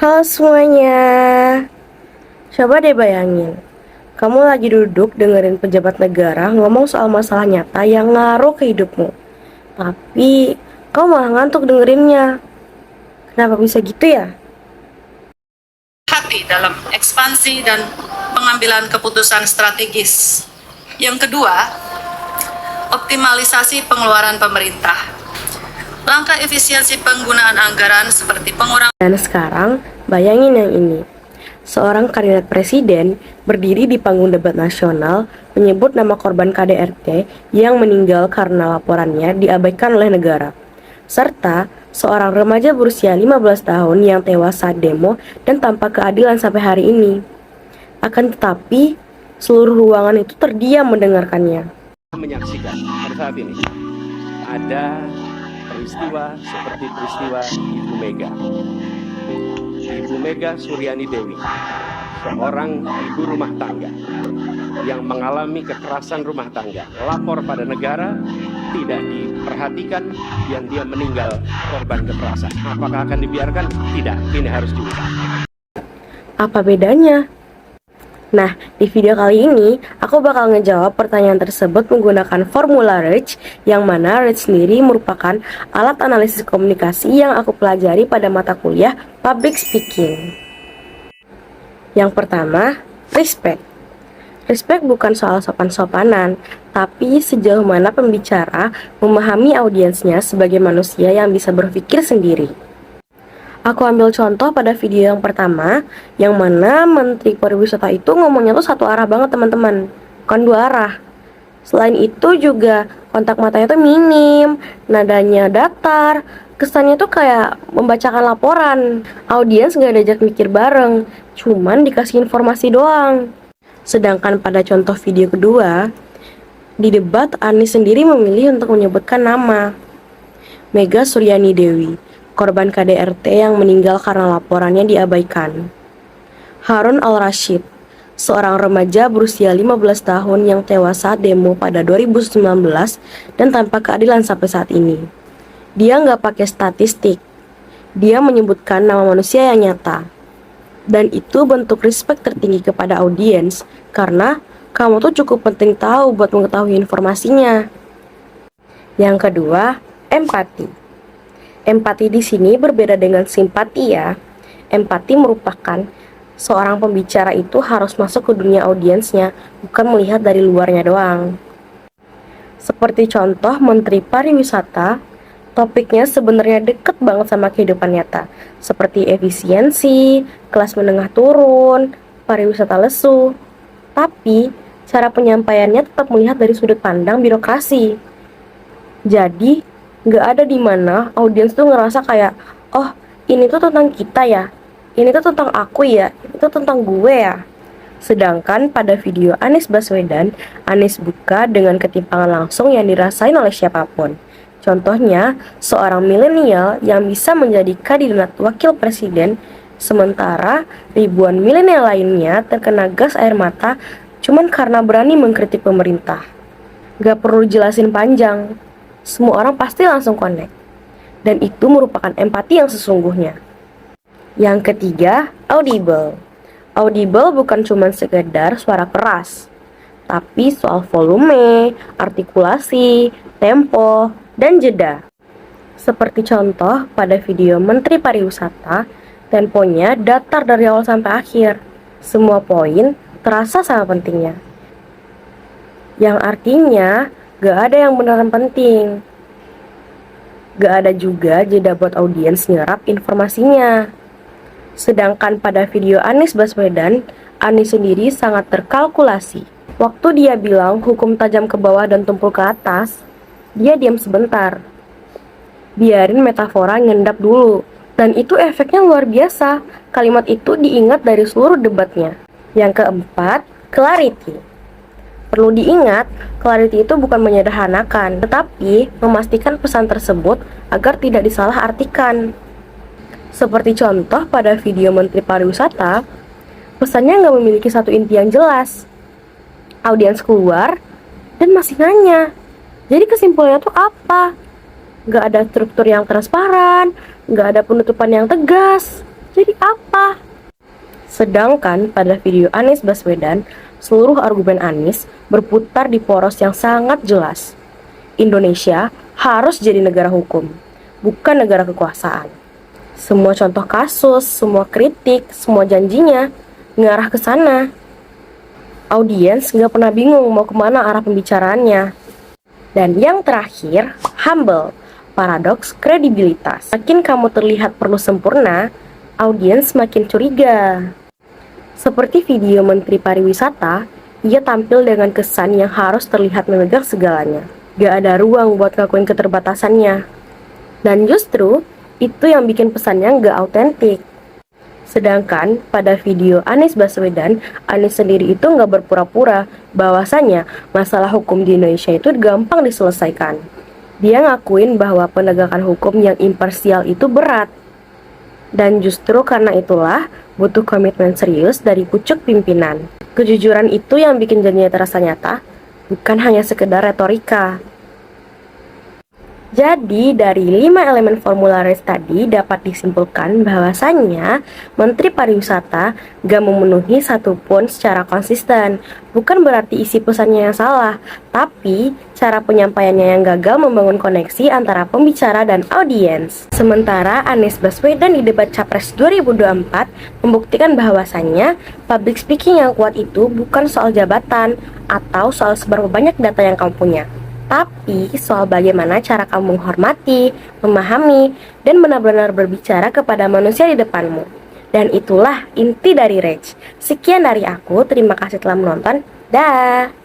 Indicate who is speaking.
Speaker 1: Halo semuanya, coba deh bayangin, kamu lagi duduk dengerin pejabat negara ngomong soal masalah nyata yang ngaruh ke hidupmu. Tapi, kamu malah ngantuk dengerinnya. Kenapa bisa gitu ya?
Speaker 2: Hati dalam ekspansi dan pengambilan keputusan strategis. Yang kedua, optimalisasi pengeluaran pemerintah. Langkah efisiensi penggunaan anggaran seperti pengurangan.
Speaker 1: Dan sekarang, bayangin yang ini. Seorang kandidat presiden berdiri di panggung debat nasional menyebut nama korban KDRT yang meninggal karena laporannya diabaikan oleh negara. Serta seorang remaja berusia 15 tahun yang tewas saat demo dan tanpa keadilan sampai hari ini. Akan tetapi, seluruh ruangan itu terdiam mendengarkannya.
Speaker 3: Menyaksikan pada saat ini ada peristiwa seperti peristiwa Ibu Mega. Ibu Mega Suryani Dewi, seorang ibu rumah tangga yang mengalami kekerasan rumah tangga, lapor pada negara, tidak diperhatikan, yang dia meninggal korban kekerasan. Apakah akan dibiarkan? Tidak, ini harus diubah.
Speaker 1: Apa bedanya? Nah, di video kali ini, aku bakal ngejawab pertanyaan tersebut menggunakan formula Rich, yang mana Rich sendiri merupakan alat analisis komunikasi yang aku pelajari pada mata kuliah Public Speaking. Yang pertama, respect. Respect bukan soal sopan-sopanan, tapi sejauh mana pembicara memahami audiensnya sebagai manusia yang bisa berpikir sendiri. Aku ambil contoh pada video yang pertama, yang mana Menteri Pariwisata itu ngomongnya tuh satu arah banget teman-teman, bukan dua arah. Selain itu juga kontak matanya tuh minim, nadanya datar, kesannya tuh kayak membacakan laporan. Audiens gak diajak mikir bareng, cuman dikasih informasi doang. Sedangkan pada contoh video kedua, di debat Anies sendiri memilih untuk menyebutkan nama Mega Suryani Dewi, korban KDRT yang meninggal karena laporannya diabaikan. Harun Al-Rashid, seorang remaja berusia 15 tahun yang tewas saat demo pada 2019 dan tanpa keadilan sampai saat ini. Dia nggak pakai statistik, dia menyebutkan nama manusia yang nyata. Dan itu bentuk respect tertinggi kepada audiens, karena kamu tuh cukup penting tahu buat mengetahui informasinya. Yang kedua, empati. Empati di sini berbeda dengan simpati ya. Empati merupakan seorang pembicara itu harus masuk ke dunia audiensnya, bukan melihat dari luarnya doang. Seperti contoh Menteri Pariwisata, topiknya sebenarnya deket banget sama kehidupan nyata, seperti efisiensi, kelas menengah turun, pariwisata lesu. Tapi, cara penyampaiannya tetap melihat dari sudut pandang birokrasi. Jadi, nggak ada di mana audiens tuh ngerasa kayak, oh ini tuh tentang kita ya, ini tuh tentang aku ya, itu tentang gue ya. Sedangkan pada video Anies Baswedan, Anies buka dengan ketimpangan langsung yang dirasain oleh siapapun. Contohnya, seorang milenial yang bisa menjadi kandidat wakil presiden, sementara ribuan milenial lainnya terkena gas air mata cuman karena berani mengkritik pemerintah. Gak perlu jelasin panjang, semua orang pasti langsung connect. Dan itu merupakan empati yang sesungguhnya. Yang ketiga, audible. Audible bukan cuma sekedar suara keras, tapi soal volume, artikulasi, tempo, dan jeda. Seperti contoh pada video Menteri Pariwisata, temponya datar dari awal sampai akhir. Semua poin terasa sama pentingnya. Yang artinya, gak ada yang beneran penting. Gak ada juga jeda buat audiens nyerap informasinya. Sedangkan pada video Anies Baswedan, Anies sendiri sangat terkalkulasi. Waktu dia bilang hukum tajam ke bawah dan tumpul ke atas, dia diam sebentar. Biarin metafora ngendap dulu. Dan itu efeknya luar biasa. Kalimat itu diingat dari seluruh debatnya. Yang keempat, clarity. Perlu diingat, clarity itu bukan menyederhanakan, tetapi memastikan pesan tersebut agar tidak disalahartikan. Seperti contoh pada video Menteri Pariwisata, pesannya nggak memiliki satu inti yang jelas. Audiens keluar dan masih nanya, jadi kesimpulannya tuh apa? Nggak ada struktur yang transparan, nggak ada penutupan yang tegas. Jadi apa? Sedangkan pada video Anies Baswedan, seluruh argumen Anies berputar di poros yang sangat jelas. Indonesia harus jadi negara hukum, bukan negara kekuasaan. Semua contoh kasus, semua kritik, semua janjinya ngarah ke sana. Audiens nggak pernah bingung mau kemana arah pembicaraannya. Dan yang terakhir, humble, paradoks kredibilitas. Makin kamu terlihat perlu sempurna, audiens makin curiga. Seperti video Menteri Pariwisata, ia tampil dengan kesan yang harus terlihat memegang segalanya. Gak ada ruang buat ngakuin keterbatasannya. Dan justru, itu yang bikin pesannya gak autentik. Sedangkan pada video Anies Baswedan, Anies sendiri itu gak berpura-pura bahwasanya masalah hukum di Indonesia itu gampang diselesaikan. Dia ngakuin bahwa penegakan hukum yang imparsial itu berat. Dan justru karena itulah butuh komitmen serius dari pucuk pimpinan. Kejujuran itu yang bikin janjinya terasa nyata, bukan hanya sekedar retorika. Jadi dari 5 elemen formula RECH tadi dapat disimpulkan bahwasannya Menteri Pariwisata gak memenuhi satupun secara konsisten. Bukan berarti isi pesannya yang salah, tapi cara penyampaiannya yang gagal membangun koneksi antara pembicara dan audiens. Sementara Anies Baswedan di debat Capres 2024 membuktikan bahwasannya public speaking yang kuat itu bukan soal jabatan atau soal seberapa banyak data yang kamu punya, tapi soal bagaimana cara kamu menghormati, memahami, dan benar-benar berbicara kepada manusia di depanmu. Dan itulah inti dari RECH. Sekian dari aku, terima kasih telah menonton. Dah.